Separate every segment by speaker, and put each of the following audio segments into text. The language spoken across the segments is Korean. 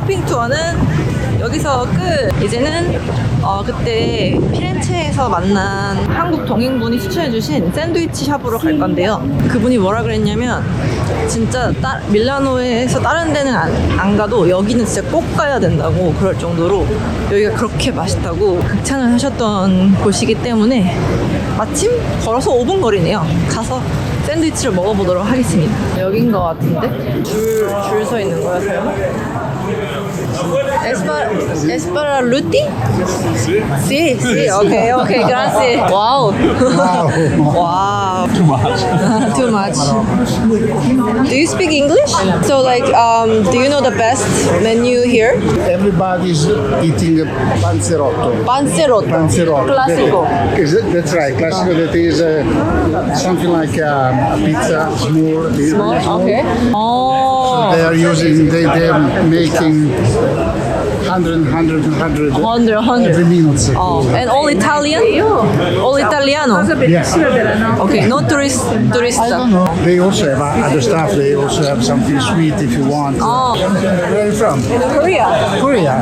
Speaker 1: 쇼핑 투어는 여기서 끝. 이제는 그때 피렌체에서 만난 한국 동행분이 추천해주신 샌드위치 샵으로 갈 건데요. 그분이 뭐라 그랬냐면 진짜 밀라노에서 다른 데는 안 가도 여기는 진짜 꼭 가야 된다고 그럴 정도로 여기가 그렇게 맛있다고 극찬을 하셨던 곳이기 때문에 마침 걸어서 5분 거리네요. 가서 샌드위치를 먹어보도록 하겠습니다. 여긴 것 같은데? 줄 서 있는 거야, 설마? Esparaluti? Sí, sí, okay, gracias. Wow. Wow.
Speaker 2: Too much.
Speaker 1: Too much. Do you speak English? So like, do you know the best menu here?
Speaker 3: Everybody's eating panzerotto.
Speaker 1: Panzerotto.
Speaker 3: Panzerotto.
Speaker 1: Classico.
Speaker 3: That's right. Classico. That is something like a pizza, small.
Speaker 1: Okay. Oh.
Speaker 3: They are using. They're making 100 every minute.
Speaker 1: Oh, and all Italian? All Italiano?
Speaker 3: Yes.
Speaker 1: Okay, no turista.
Speaker 3: I don't know. They also have other stuff. They also have something sweet if you want.
Speaker 1: Oh.
Speaker 3: Where are you from?
Speaker 1: Korea.
Speaker 3: Korea.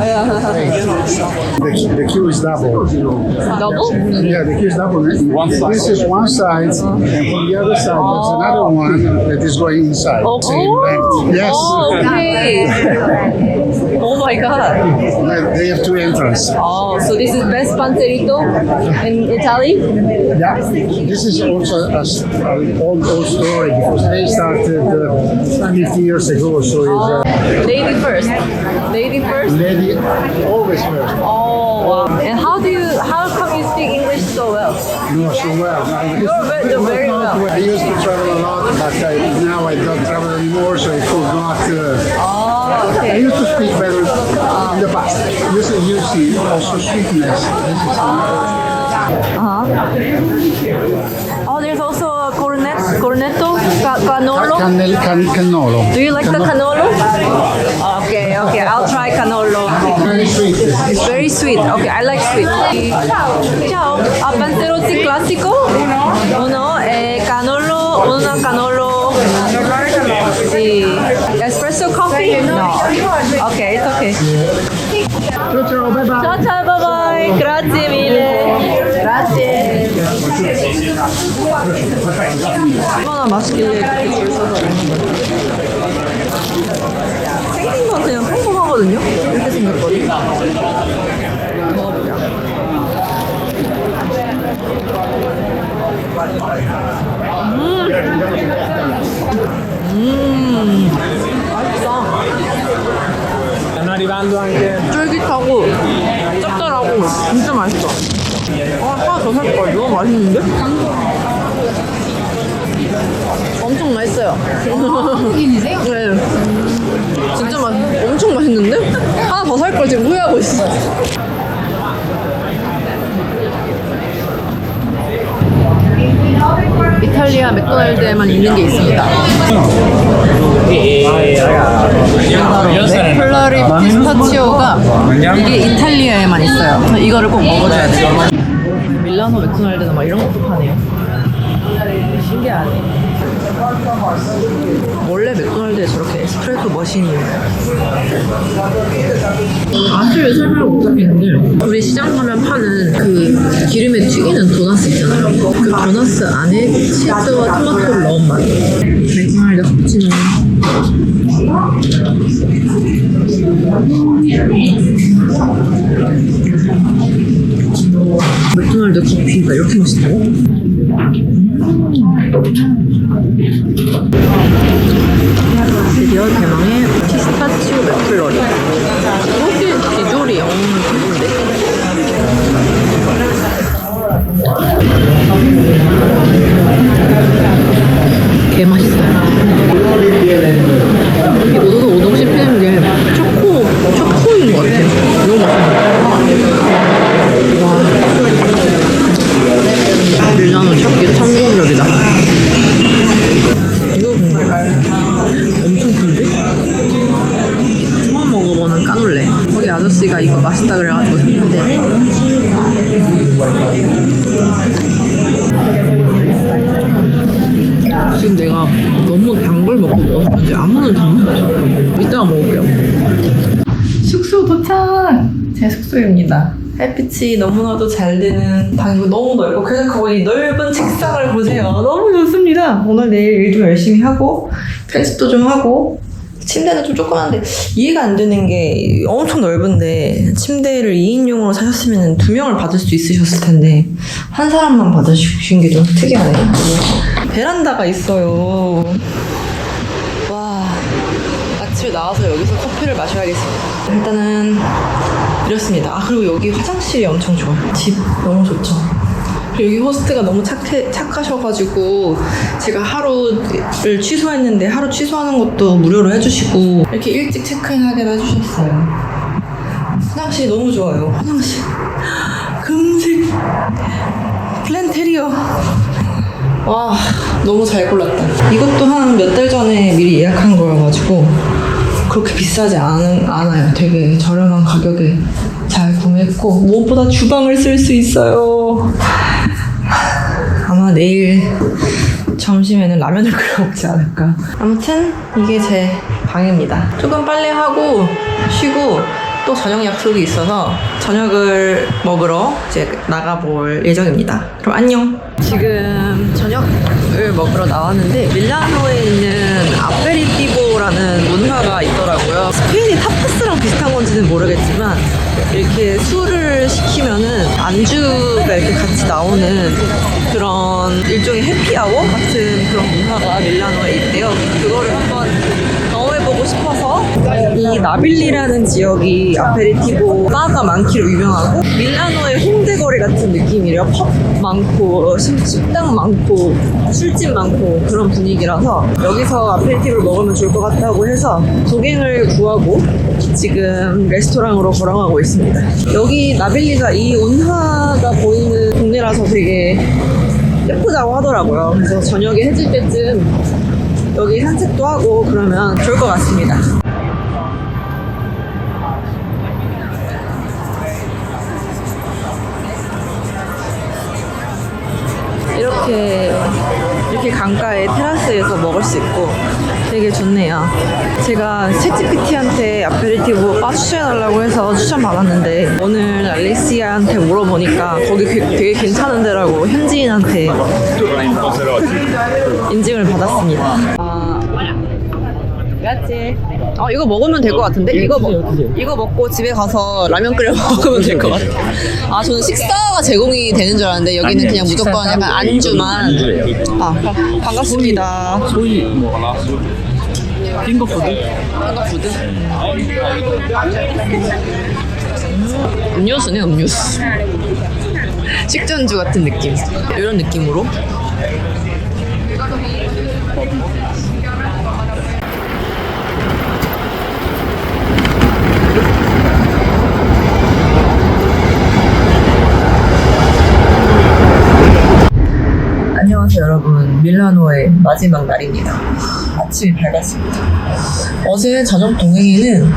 Speaker 3: The queue is double.
Speaker 1: Double?
Speaker 3: Yeah, the queue is double. This is one side, and from the other side, there's another one that is going inside. Same length. Yes.
Speaker 1: Oh, okay. Oh my god.
Speaker 3: They have two entrances.
Speaker 1: Oh, so this is best panzerito in Italy?
Speaker 3: Yeah, this is also an old story because they started 50 years ago. So it's
Speaker 1: Lady first. Lady first?
Speaker 3: lady always first.
Speaker 1: Oh, wow. And how come you speak English so well?
Speaker 3: No, so well.
Speaker 1: You're very well.
Speaker 3: I used to travel a lot, but now I don't travel anymore, so I forgot.
Speaker 1: Oh,
Speaker 3: I
Speaker 1: okay.
Speaker 3: used to speak better in the past. You see also sweetness. This is
Speaker 1: Oh, there's also a cornetto, cannolo.
Speaker 3: Cannolo.
Speaker 1: Do you like the cannolo? Okay, I'll try cannolo.
Speaker 3: Very sweet.
Speaker 1: It's very sweet. Okay, I like sweet. Ciao. Panzerotti classico? Uno. Cannolo, una cannolo. Sì. Espresso coffee? No. Okay, it's okay.
Speaker 3: Ciao, bye bye.
Speaker 1: Ciao, bye bye. Grazie mille. Grazie. 얼마나 맛있길래 이렇게 줄 서서 생긴 건 그냥 평범하거든요? 이렇게 생겼거든요. 먹어보자. 맛있어.
Speaker 2: Stanno arrivando anche.
Speaker 1: 쫄깃하고 짭짤하고 진짜 맛있어. 하나 더 살걸. 너무 맛있는데? 엄청 맛있어요. 한국인이세요? 네. 진짜 엄청 맛있는데? 하나 더 살걸 지금 후회하고 있어. 이탈리아 맥도날드에만 있는 게 있습니다. 플러리 피스타치오가 이게 이탈리아에만 있어요. 이거를 꼭 먹어줘야 돼요. 밀라노 맥도날드는 막 이런 것도 파네요. 신기하네. 원래 맥도날드에 저렇게 에스프레소 머신이 있나요? 맛을 설명을 못하겠는데 우리 시장 가면 파는 그 기름에 튀기는 도넛 있잖아요. 그 도넛 안에 치즈와 토마토를 넣은 맛. 맥도날드 커피치노. 맥도날드 커피가 이렇게 맛있다고? 드디어 대망의 피스타치오 맥플러리. 혹시 비주얼이 영 좋은데? 개 맛있어요. 이 오도독 오동 씹히는 게 초코인 것 같아요. 너무 맛있어요. 와. 밀라노 찾기 성공적이다. 이거 엄청 큰데? 처음 먹어보는 까놀레. 거기 아저씨가 이거 맛있다 그래가지고 샀는데 지금 내가 너무 단 걸 먹고 먹었는지 아무런 단맛이 없어. 이따가 먹을게요. 숙소 도착! 제 숙소입니다. 햇빛이 너무나도 잘 드는 방이고 너무 넓고 쾌적하고 이 넓은 책상을 보세요. 너무 좋습니다. 오늘 내일 일 좀 열심히 하고 편집도 좀 하고 침대는 좀 조그만데 이해가 안 되는 게 엄청 넓은데 침대를 2인용으로 사셨으면 2명을 받을 수 있으셨을 텐데 한 사람만 받으신 게 좀 특이하네요. 베란다가 있어요. 와, 아침에 나와서 여기서 커피를 마셔야겠습니다. 일단은 이렇습니다. 아, 그리고 여기 화장실이 엄청 좋아요. 집 너무 좋죠. 여기 호스트가 너무 착하셔가지고 제가 하루를 취소했는데 하루 취소하는 것도 무료로 해주시고 이렇게 일찍 체크인하게 해주셨어요. 화장실이 너무 좋아요. 화장실 금색 플랜테리어. 와, 너무 잘 골랐다. 이것도 한 몇 달 전에 미리 예약한 거여가지고 그렇게 비싸지 않아요. 되게 저렴한 가격에 잘 구매했고 무엇보다 주방을 쓸 수 있어요. 아마 내일 점심에는 라면을 끓여 먹지 않을까. 아무튼 이게 제 방입니다. 조금 빨리 하고 쉬고 또 저녁 약속이 있어서 저녁을 먹으러 이제 나가볼 예정입니다. 그럼 안녕. 지금 저녁을 먹으러 나왔는데 밀라노에 있는 아페리티보라는 문화가 있더라고요. 스페인이 타파스랑 비슷한 건지는 모르겠지만 이렇게 술을 시키면은 안주가 이렇게 같이 나오는 그런 일종의 해피아워 같은 그런 문화가 밀라노에 있대요. 그거를 한번 경험해보고 싶어서 이 나빌리라는 지역이 아페리티보 바가 많기로 유명하고 밀라노의 홍대거리 같은 느낌이래요. 펍 많고 식당 많고 술집 많고 그런 분위기라서 여기서 아페리티보를 먹으면 좋을 것 같다고 해서 도갱을 구하고 지금 레스토랑으로 걸어가고 있습니다. 여기 나빌리가 이 운하가 보이는 동네라서 되게 예쁘다고 하더라고요. 그래서 저녁에 해질 때쯤 여기 산책도 하고 그러면 좋을 것 같습니다. 이렇게 강가에 테라스에서 먹을 수 있고 되게 좋네요. 제가 챗GPT한테 아페리티보 바 추천해달라고 해서 추천받았는데 오늘 알레시아한테 물어보니까 거기 되게 괜찮은 데라고 현지인한테 인증을 받았습니다. 맞지? 이거 먹으면 될 것 같은데? 이거 먹고 집에 가서 라면 끓여 먹으면 될 것 같아. 저는 식사가 제공이 되는 줄 알았는데 여기는 그냥 무조건 약간 안주만. 반갑습니다.
Speaker 2: 소이 뭐라? 핑거푸드?
Speaker 1: 핑거푸드? 음료수네, 음료수. 식전주 같은 느낌. 이런 느낌으로. 안녕하세요 여러분, 밀라노의 마지막 날입니다. 아침이 밝았습니다. 어제 저녁 동행에는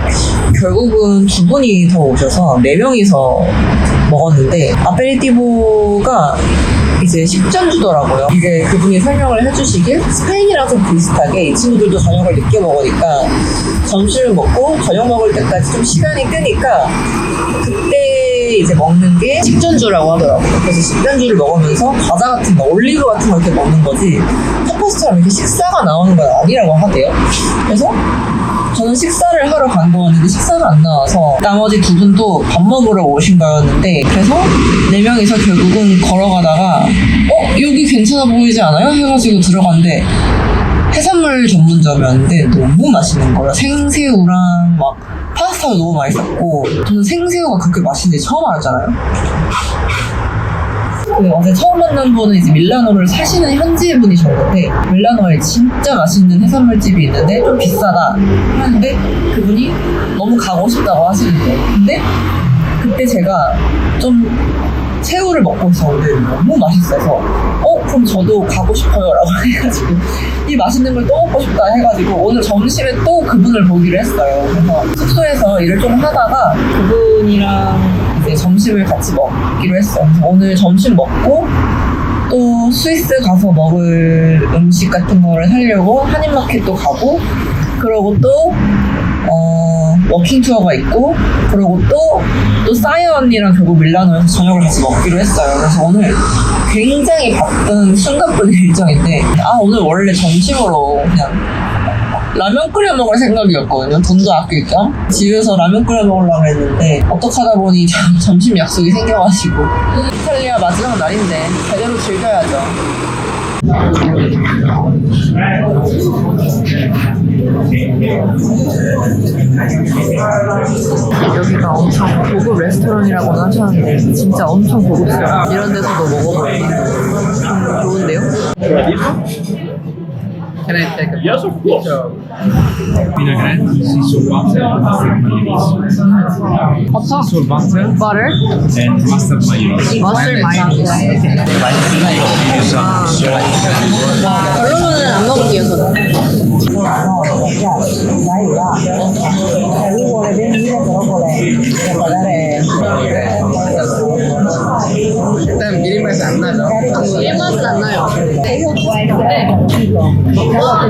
Speaker 1: 결국은 2분이 더 오셔서 4명이서 먹었는데 아페리티보가 이제 식전주더라고요. 이게 그분이 설명을 해주시길 스페인이랑 좀 비슷하게 이 친구들도 저녁을 늦게 먹으니까 점심을 먹고 저녁 먹을 때까지 좀 시간이 끄니까 그때 이제 먹는 게 식전주라고 하더라고요. 그래서 식전주를 먹으면서 과자 같은 거, 올리브 같은 거 이렇게 먹는 거지 타파스처럼 이렇게 식사가 나오는 건 아니라고 하대요. 그래서 저는 식사를 하러 간 거였는데 식사가 안 나와서 나머지 2분도 밥 먹으러 오신 거였는데 그래서 4명이서 결국은 걸어가다가 여기 괜찮아 보이지 않아요? 해가지고 들어갔는데 해산물 전문점이었는데 너무 맛있는 거예요. 생새우랑 막 파스타도 너무 맛있었고 저는 생새우가 그렇게 맛있는지 처음 알았잖아요. 어제 처음 만난 분은 이제 밀라노를 사시는 현지 분이셨는데 밀라노에 진짜 맛있는 해산물집이 있는데 좀 비싸다 하는데 그분이 너무 가고 싶다고 하시는 거예요. 근데 그때 제가 좀 새우를 먹고 있었는데 너무 맛있어서 그럼 저도 가고 싶어요 라고 해가지고 이 맛있는 걸 또 먹고 싶다 해가지고 오늘 점심에 또 그분을 보기로 했어요. 그래서 숙소에서 일을 좀 하다가 그분이랑 이제 점심을 같이 먹기로 했어요. 그래서 오늘 점심 먹고 또 스위스 가서 먹을 음식 같은 거를 사려고 한인마켓도 가고 그러고 또 워킹 투어가 있고 그리고 또 사이어 언니랑 결국 밀라노에서 저녁을 같이 먹기로 했어요. 그래서 오늘 굉장히 바쁜 숨가쁜 일정인데 오늘 원래 점심으로 그냥 라면 끓여 먹을 생각이었거든요. 돈도 아낄 겸 집에서 라면 끓여 먹으려고 했는데 어떡하다 보니 점심 약속이 생겨가지고 이탈리아 마지막 날인데 제대로 즐겨야죠. 여기가 엄청 고급 레스토랑이라고는 하셨는데 진짜 엄청 고급스러워. 이런 데서도 먹어보니 좋은데요?
Speaker 2: Can I take a yes, of course. Vinaigrette, sea salt butter, mustard mayonnaise.
Speaker 1: 버터,
Speaker 2: Sea salt butter
Speaker 1: butter,
Speaker 2: and mustard mayonnaise.
Speaker 1: 머슬 마요네즈. 별로는 안 먹을게요, 저는.
Speaker 3: 일단 미리 맛이 안 나죠?
Speaker 1: 일 맛은 안 나요. 근데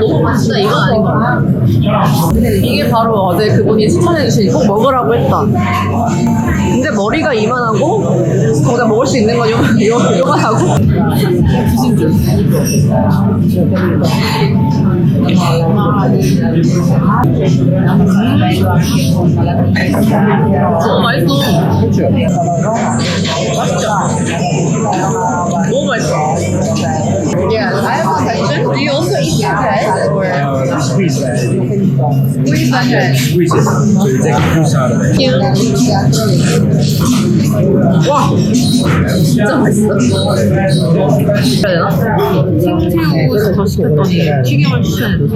Speaker 1: 너무 맛있다 이건 아닌 것 같아요. 이게 바로 어제 그분이 추천해주신 꼭 먹으라고 했다. 근데 머리가 이만하고 거기다 먹을 수 있는 건 요만하고 드신 줄. 너무 맛있어. 맛있죠? 너무 맛있어.
Speaker 4: Yeah, I have a question. Do you also eat bread or
Speaker 2: Squeeze that.
Speaker 4: squeeze onion?
Speaker 2: Squeeze it. So you take the juice out of it.
Speaker 1: 와! 진짜 맛있어. 해야 되나? 생새우에서 더 시켰더니 튀김을 추천해줘서.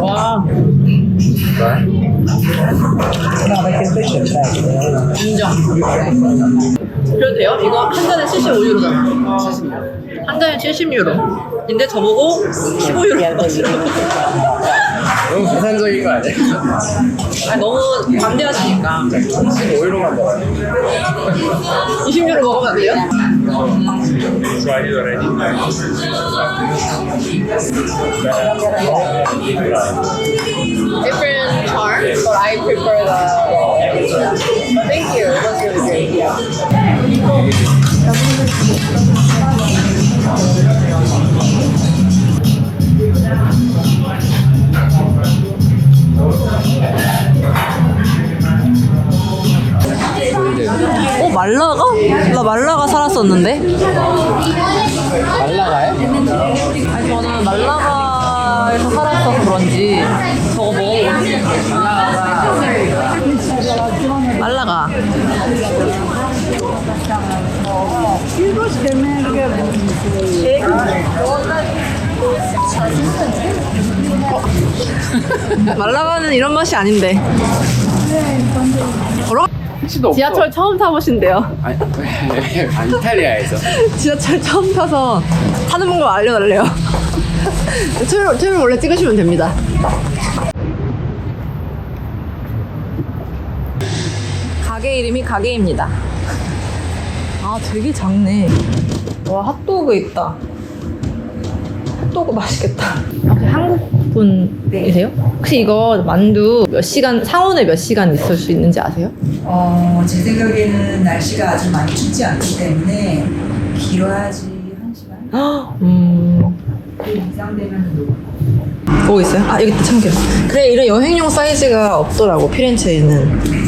Speaker 1: 와. 인정. 그래도 돼요? 이거 한 잔에 75유로잖아. 70유로. 한 잔에 70유로. 근데 저보고 15유로 받으시라고.
Speaker 3: 너무 계산적인 거 아니에요?
Speaker 1: 너무 반대하시니까.
Speaker 3: 15유로만 먹어요.
Speaker 1: 20유로 먹으면 안 돼요?
Speaker 2: Try it already.
Speaker 4: Different charms, but I prefer the. But thank you. It was really great.
Speaker 1: 말라가? 나 말라가 살았었는데.
Speaker 3: 말라가요?
Speaker 1: 아니 저는 말라가에서 살았어서 그런지 저거 먹어보고 싶었어요. 말라가. 말라가는 이런 맛이 아닌데. 어라? 지하철 처음 타보신대요.
Speaker 3: 아니, 이탈리아에서.
Speaker 1: 지하철 처음 타서 타는 방법 알려달래요. 툴을 원래 찍으시면 됩니다. 가게 이름이 가게입니다. 아 되게 작네. 와 핫도그 있다. 핫도그 맛있겠다. 혹시 한국 분이세요? 혹시 이거 만두 몇 시간 상온에 몇 시간 있을 수 있는지 아세요?
Speaker 5: 제 생각에는 날씨가 아주 많이 춥지 않기 때문에 길어야지 1시간? 그 이상 되면
Speaker 1: 뭐 있어요? 아 여기 참기름. 그래 이런 여행용 사이즈가 없더라고 피렌체에는.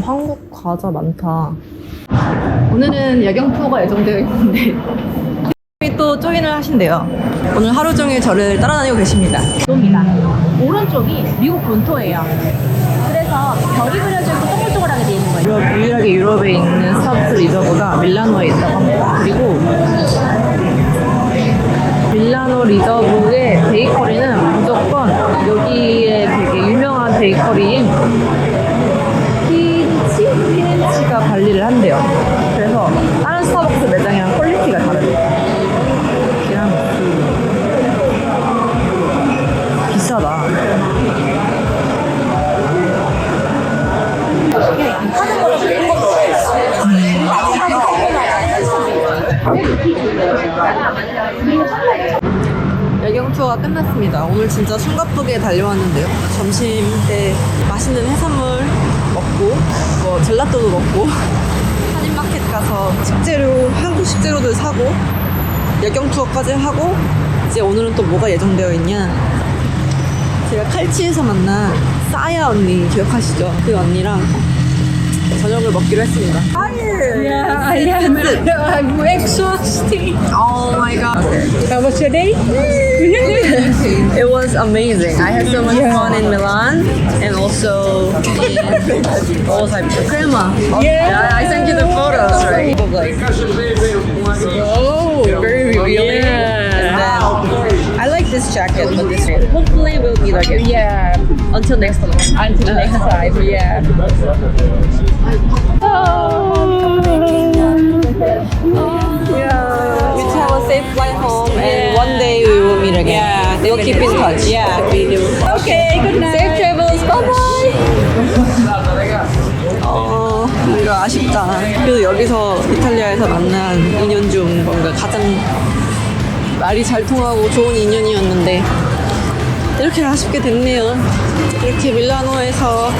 Speaker 1: 한국 과자 많다. 오늘은 야경 투어가 예정되어 있는데 또 조인을 하신대요. 오늘 하루 종일 저를 따라다니고 계십니다.
Speaker 6: 입니다. 오른쪽이 미국 본토예요. 그래서 별이 그려져 있고 동글동글하게 되어 있는 거예요.
Speaker 1: 유일하게 유럽에 있는 스타벅스 리저브가 밀라노에 있다고 합니다. 그리고 밀라노 리저브의 베이커리는 무조건 여기에 되게 유명한 베이커리인 피렌치가 관리를 한대요. 그래서 다른 스타벅스 매장이랑 퀄리티가 다르대요. 비싸다. 야경 투어가 끝났습니다. 오늘 진짜 숨가쁘게 달려왔는데요. 점심 때 맛있는 해산물 먹고 뭐 젤라또도 먹고 한인마켓 가서 식재료, 한국 식재료들 사고 야경 투어까지 하고 이제 오늘은 또 뭐가 예정되어 있냐, 제가 칼치에서 만난 싸야 언니 기억하시죠? 그 언니랑 저녁을 먹기로 했습니다.
Speaker 6: Yeah, I'm exhausted.
Speaker 1: Oh my god.
Speaker 6: How was your day?
Speaker 1: It was amazing. I had so much fun in Milan and also in what was I? Crema. Yeah, I sent you the photos, right? Of like, oh, very revealing. And then I like this jacket, but this hopefully we'll meet again.
Speaker 6: Yeah.
Speaker 1: Until next time.
Speaker 6: Until next time. Yeah.
Speaker 1: Yeah. You have a safe flight home, and one day we will meet again.
Speaker 6: Yeah,
Speaker 1: We'll keep in touch.
Speaker 6: Yeah, we do. Okay, good night.
Speaker 1: Safe travels. Bye bye. 뭔가 아쉽다. 그래도 여기서 이탈리아에서 만난 인연 중 뭔가 가장 말이 잘 통하고 좋은 인연이었는데 이렇게 아쉽게 됐네요. 이렇게 밀라노에서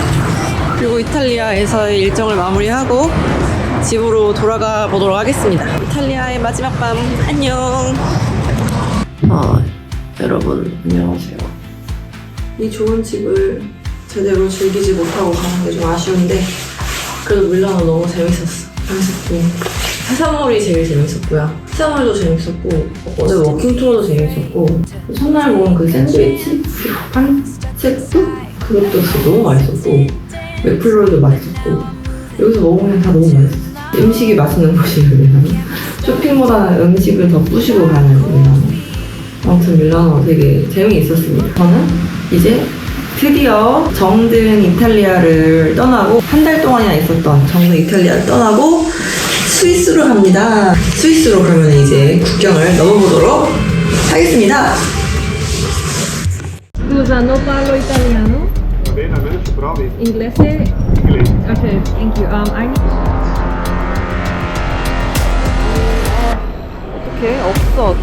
Speaker 1: 그리고 이탈리아에서의 일정을 마무리하고 집으로 돌아가 보도록 하겠습니다. 이탈리아의 마지막 밤 안녕. 여러분 안녕하세요. 이 좋은 집을 제대로 즐기지 못하고 가는 게 좀 아쉬운데 그래도 밀라노 너무 재밌었고 해산물이 제일 재밌었고요. 해산물도 재밌었고 어제 워킹 투어도 재밌었고 첫날 먹은 그 샌드위치 판체도 그것도 진짜 너무 맛있었고 맥플로리도 맛있었고 여기서 먹으면 다 너무 맛있었어요. 음식이 맛있는 곳이에요 밀라노. 쇼핑보다는 음식을 더 뿌시고 가는 밀라노. 아무튼 밀라노 되게 재미있었습니다. 저는 이제 드디어 정든 이탈리아를 떠나고 한 달 동안이나 있었던 정든 이탈리아를 떠나고 스위스로 갑니다. 스위스로 그러면 이제 국경을 넘어보도록 하겠습니다.
Speaker 6: Scusa, non parlo italiano.
Speaker 2: Va bene, almeno ci provi.
Speaker 6: Inglese?
Speaker 2: Inglese.
Speaker 6: Okay, thank you.
Speaker 1: 어떡해? 없어.